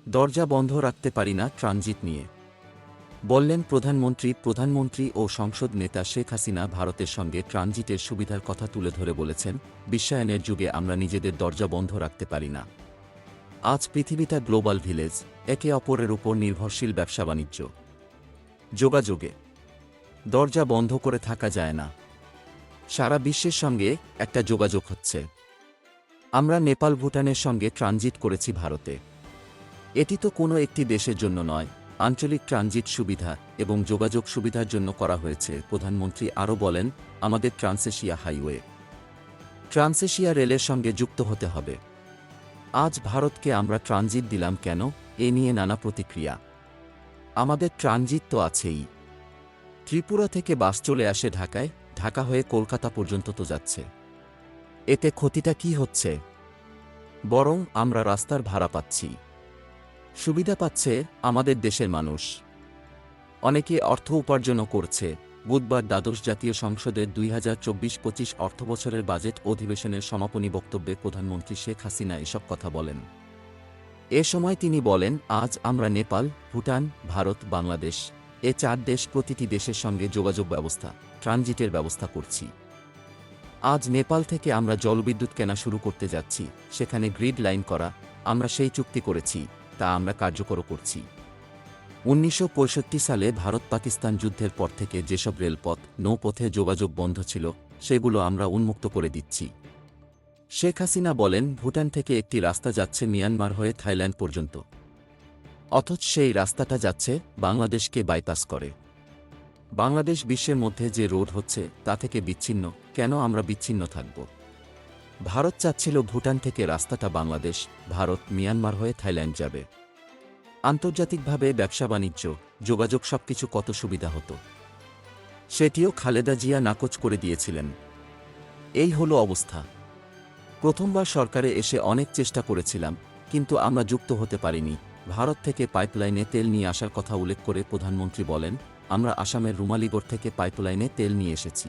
দরজা বন্ধ রাখতে পারি না ট্রানজিট নিয়ে, বললেন প্রধানমন্ত্রী ও সংসদ নেতা শেখ হাসিনা ভারতের সঙ্গে ট্রানজিটের সুবিধার কথা তুলে ধরে বলেছেন, বিশ্বায়নের যুগে আমরা নিজেদের দরজা বন্ধ রাখতে পারি না। আজ পৃথিবীটা গ্লোবাল ভিলেজ, একে অপরের উপর নির্ভরশীল ব্যবসা বাণিজ্য যোগাযোগে দরজা বন্ধ করে থাকা যায় না। সারা বিশ্বের সঙ্গে একটা যোগাযোগ হচ্ছে। আমরা নেপাল ভুটানের সঙ্গে ট্রানজিট করেছি ভারতে। এটি তো কোনো একটি দেশের জন্য নয়, আঞ্চলিক ট্রানজিট সুবিধা এবং যোগাযোগ সুবিধার জন্য করা হয়েছে। প্রধানমন্ত্রী আরও বলেন, আমাদের ট্রান্সএশিয়া হাইওয়ে, ট্রান্সএশিয়া রেলের সঙ্গে যুক্ত হতে হবে। আজ ভারতকে আমরা ট্রানজিট দিলাম কেন, এ নিয়ে নানা প্রতিক্রিয়া। আমাদের ট্রানজিট তো আছেই। ত্রিপুরা থেকে বাস চলে আসে ঢাকায়, ঢাকা হয়ে কলকাতা পর্যন্ত তো যাচ্ছে। এতে ক্ষতিটা কি হচ্ছে? বরং আমরা রাস্তার ভাড়া পাচ্ছি, সুবিধা পাচ্ছে আমাদের দেশের মানুষ। অনেকে অর্থ উপার্জনও করছে। বুধবার দ্বাদশ জাতীয় সংসদের 2024-25 অর্থবছরের বাজেট অধিবেশনের সমাপনী বক্তব্যে প্রধানমন্ত্রী শেখ হাসিনা এসব কথা বলেন। এ সময় তিনি বলেন, আজ আমরা নেপাল, ভুটান, ভারত, বাংলাদেশ এ 4 দেশ প্রতিটি দেশের সঙ্গে যোগাযোগ ব্যবস্থা, ট্রানজিটের ব্যবস্থা করছি। আজ নেপাল থেকে আমরা জলবিদ্যুৎ কেনা শুরু করতে যাচ্ছি, সেখানে গ্রিড লাইন করা, আমরা সেই চুক্তি করেছি, তা আমরা কার্যকর করছি। 1965 সালে ভারত পাকিস্তান যুদ্ধের পর থেকে যেসব রেলপথ, নৌপথে যোগাযোগ বন্ধ ছিল, সেগুলো আমরা উন্মুক্ত করে দিচ্ছি। শেখ হাসিনা বলেন, ভুটান থেকে একটি রাস্তা যাচ্ছে মিয়ানমার হয়ে থাইল্যান্ড পর্যন্ত, অথচ সেই রাস্তাটা যাচ্ছে বাংলাদেশকে বাইপাস করে। বাংলাদেশ বিশ্বের মধ্যে যে রোড হচ্ছে তা থেকে বিচ্ছিন্ন, কেন আমরা বিচ্ছিন্ন থাকব? ভারত চাচ্ছিল ভুটান থেকে রাস্তাটা বাংলাদেশ, ভারত, মিয়ানমার হয়ে থাইল্যান্ড যাবে। আন্তর্জাতিকভাবে ব্যবসা বাণিজ্য, যোগাযোগ সবকিছু কত সুবিধা হতো, সেটিও খালেদা জিয়া নাকচ করে দিয়েছিলেন। এই হলো অবস্থা। প্রথমবার সরকারে এসে অনেক চেষ্টা করেছিলাম, কিন্তু আমরা যুক্ত হতে পারিনি। ভারত থেকে পাইপলাইনে তেল নিয়ে আসার কথা উল্লেখ করে প্রধানমন্ত্রী বলেন, আমরা আসামের রুমালিগড় থেকে পাইপলাইনে তেল নিয়ে এসেছি।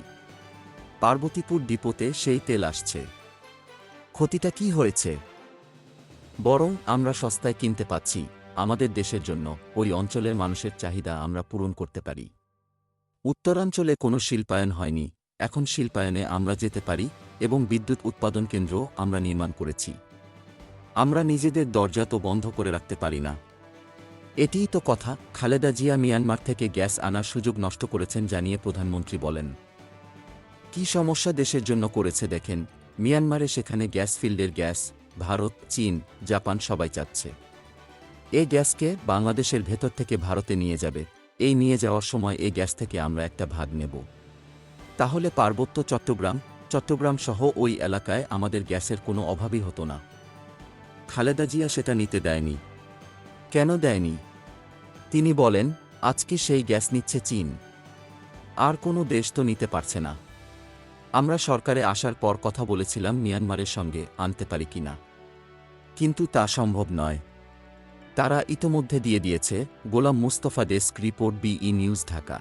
পার্বতীপুর ডিপোতে সেই তেল আসছে। ক্ষতিটা কি হয়েছে? বরং আমরা সস্তায় কিনতে পাচ্ছি। আমাদের দেশের জন্য ওই অঞ্চলের মানুষের চাহিদা আমরা পূরণ করতে পারি। উত্তরাঞ্চলে কোনো শিল্পায়ন হয়নি, এখন শিল্পায়নে আমরা যেতে পারি এবং বিদ্যুৎ উৎপাদন কেন্দ্র আমরা নির্মাণ করেছি। আমরা নিজেদের দরজা তো বন্ধ করে রাখতে পারি না। এটিই তো কথা। খালেদা জিয়া মিয়ানমার থেকে গ্যাস আনার সুযোগ নষ্ট করেছেন জানিয়ে প্রধানমন্ত্রী বলেন, কি সমস্যা দেশের জন্য করেছে দেখেন। মিয়ানমারে সেখানে গ্যাস ফিল্ডের গ্যাস ভারত, চীন, জাপান সবাই চাচ্ছে। এই গ্যাসকে বাংলাদেশের ভেতর থেকে ভারতে নিয়ে যাবে। এই নিয়ে যাওয়ার সময় এই গ্যাস থেকে আমরা একটা ভাগ নেব। তাহলে পার্বত্য চট্টগ্রাম সহ ওই এলাকায় আমাদের গ্যাসের কোনো অভাবই হতো না। খালেদা জিয়া সেটা নিতে দেয়নি। কেন দেয়নি? তিনি বলেন, আজকে সেই গ্যাস নিচ্ছে চীন, আর কোনো দেশ তো নিতে পারছে না। আমরা সরকারে আসার পর কথা বলেছিলাম মিয়ানমারের সঙ্গে আনতে পারি কিনা, কিন্তু তা সম্ভব নয়। তারা ইতোমধ্যে দিয়ে দিয়েছে। Golam Mustafa, desk report, BE news, Dhaka.